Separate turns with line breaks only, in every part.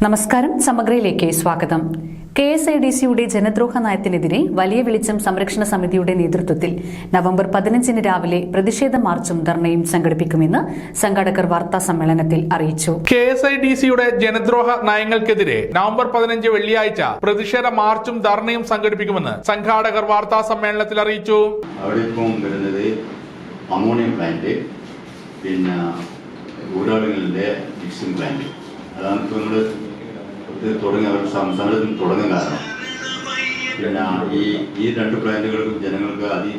നമസ്കാരം. സമഗ്രയിലേക്ക് സ്വാഗതം. KSIDCയുടെ ജനദ്രോഹ നയത്തിനെതിരെ വലിയ വെളിച്ചം സംരക്ഷണ സമിതിയുടെ നേതൃത്വത്തിൽ നവംബർ 15 രാവിലെ പ്രതിഷേധ മാർച്ചും ധർണയും സംഘടിപ്പിക്കുമെന്ന് സംഘാടകർ വാർത്താ സമ്മേളനത്തിൽ അറിയിച്ചു.
KSIDCയുടെ ജനദ്രോഹ നയങ്ങൾക്കെതിരെ നവംബർ 15 വെള്ളിയാഴ്ച പ്രതിഷേധ മാർച്ചും ധർണയും സംഘടിപ്പിക്കുമെന്ന് സംഘാടകർ വാർത്താ സമ്മേളനത്തിൽ അറിയിച്ചു.
അമോണിയം പ്ലാന്റ്, പിന്നെ ഊരാളുകളുടെ മിക്സിംഗ് പ്ലാന്റ്, അതാണ് ഇപ്പോൾ നമ്മൾ സമരത്തിൽ തുടങ്ങാൻ കാരണം. പിന്നെ ഈ രണ്ട് പ്ലാന്റുകൾക്കും ജനങ്ങൾക്ക്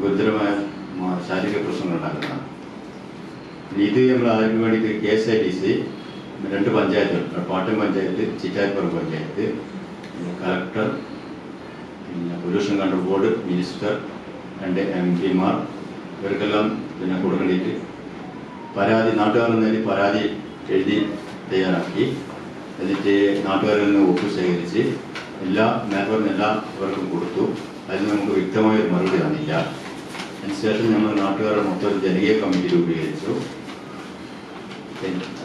ഗുരുതരമായ ശാരീരിക പ്രശ്നങ്ങൾ ഉണ്ടാക്കുന്നതാണ്. ഇത് നമ്മൾ അതിനു വേണ്ടി KSIDC രണ്ട് പഞ്ചായത്തുകൾ, പാട്ടം പഞ്ചായത്ത്, ചിറ്റാരിപ്പുറം പഞ്ചായത്ത്, കളക്ടർ, പിന്നെ പൊല്യൂഷൻ കൺട്രോൾ ബോർഡ്, മിനിസ്റ്റർ, രണ്ട് MPമാർ, ഇവർക്കെല്ലാം പിന്നെ കൊടുക്കേണ്ടിയിട്ട് നാട്ടുകാരിൽ നിന്ന് പരാതി എഴുതി തയ്യാറാക്കി, എന്നിട്ട് നാട്ടുകാരിൽ നിന്ന് ഒപ്പ് ശേഖരിച്ച് എല്ലാവർക്കും കൊടുത്തു. അതിന് നമുക്ക് വ്യക്തമായൊരു മറുപടി തന്നില്ല. അതിനുശേഷം നമ്മൾ നാട്ടുകാരുടെ മൊത്തം ജനകീയ കമ്മിറ്റി രൂപീകരിച്ചു.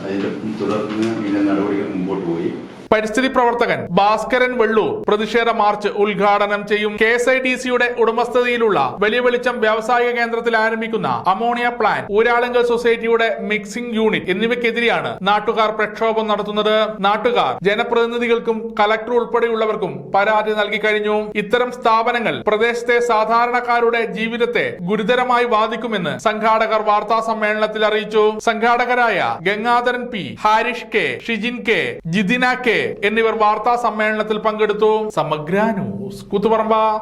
അതിന്റെ തുടർന്ന് ഇതിന്റെ നടപടികൾ മുമ്പോട്ട് പോയി.
പരിസ്ഥിതി പ്രവർത്തകൻ ഭാസ്കരൻ വെള്ളൂർ പ്രതിഷേധ മാർച്ച് ഉദ്ഘാടനം ചെയ്യും. KSIDCയുടെ ഉടമസ്ഥതയിലുള്ള വലിയ വെളിച്ചം വ്യാവസായിക കേന്ദ്രത്തിൽ ആരംഭിക്കുന്ന അമോണിയ പ്ലാന്റ്, ഊരാളുങ്കൽ സൊസൈറ്റിയുടെ മിക്സിംഗ് യൂണിറ്റ് എന്നിവയ്ക്കെതിരെയാണ് നാട്ടുകാർ പ്രക്ഷോഭം നടത്തുന്നത്. നാട്ടുകാർ ജനപ്രതിനിധികൾക്കും കലക്ടർ ഉൾപ്പെടെയുള്ളവർക്കും പരാതി നൽകി കഴിഞ്ഞു. ഇത്തരം സ്ഥാപനങ്ങൾ പ്രദേശത്തെ സാധാരണക്കാരുടെ ജീവിതത്തെ ഗുരുതരമായി ബാധിക്കുമെന്ന് സംഘാടകർ വാർത്താ സമ്മേളനത്തിൽ അറിയിച്ചു. സംഘാടകരായ Gangadharan P, Harish K, Shijin K, ജിതിന K എന്നിവർ വാർത്താ സമ്മേളനത്തിൽ പങ്കെടുത്തു. സമഗ്ര ന്യൂസ്, കൂത്തുപറമ്പ.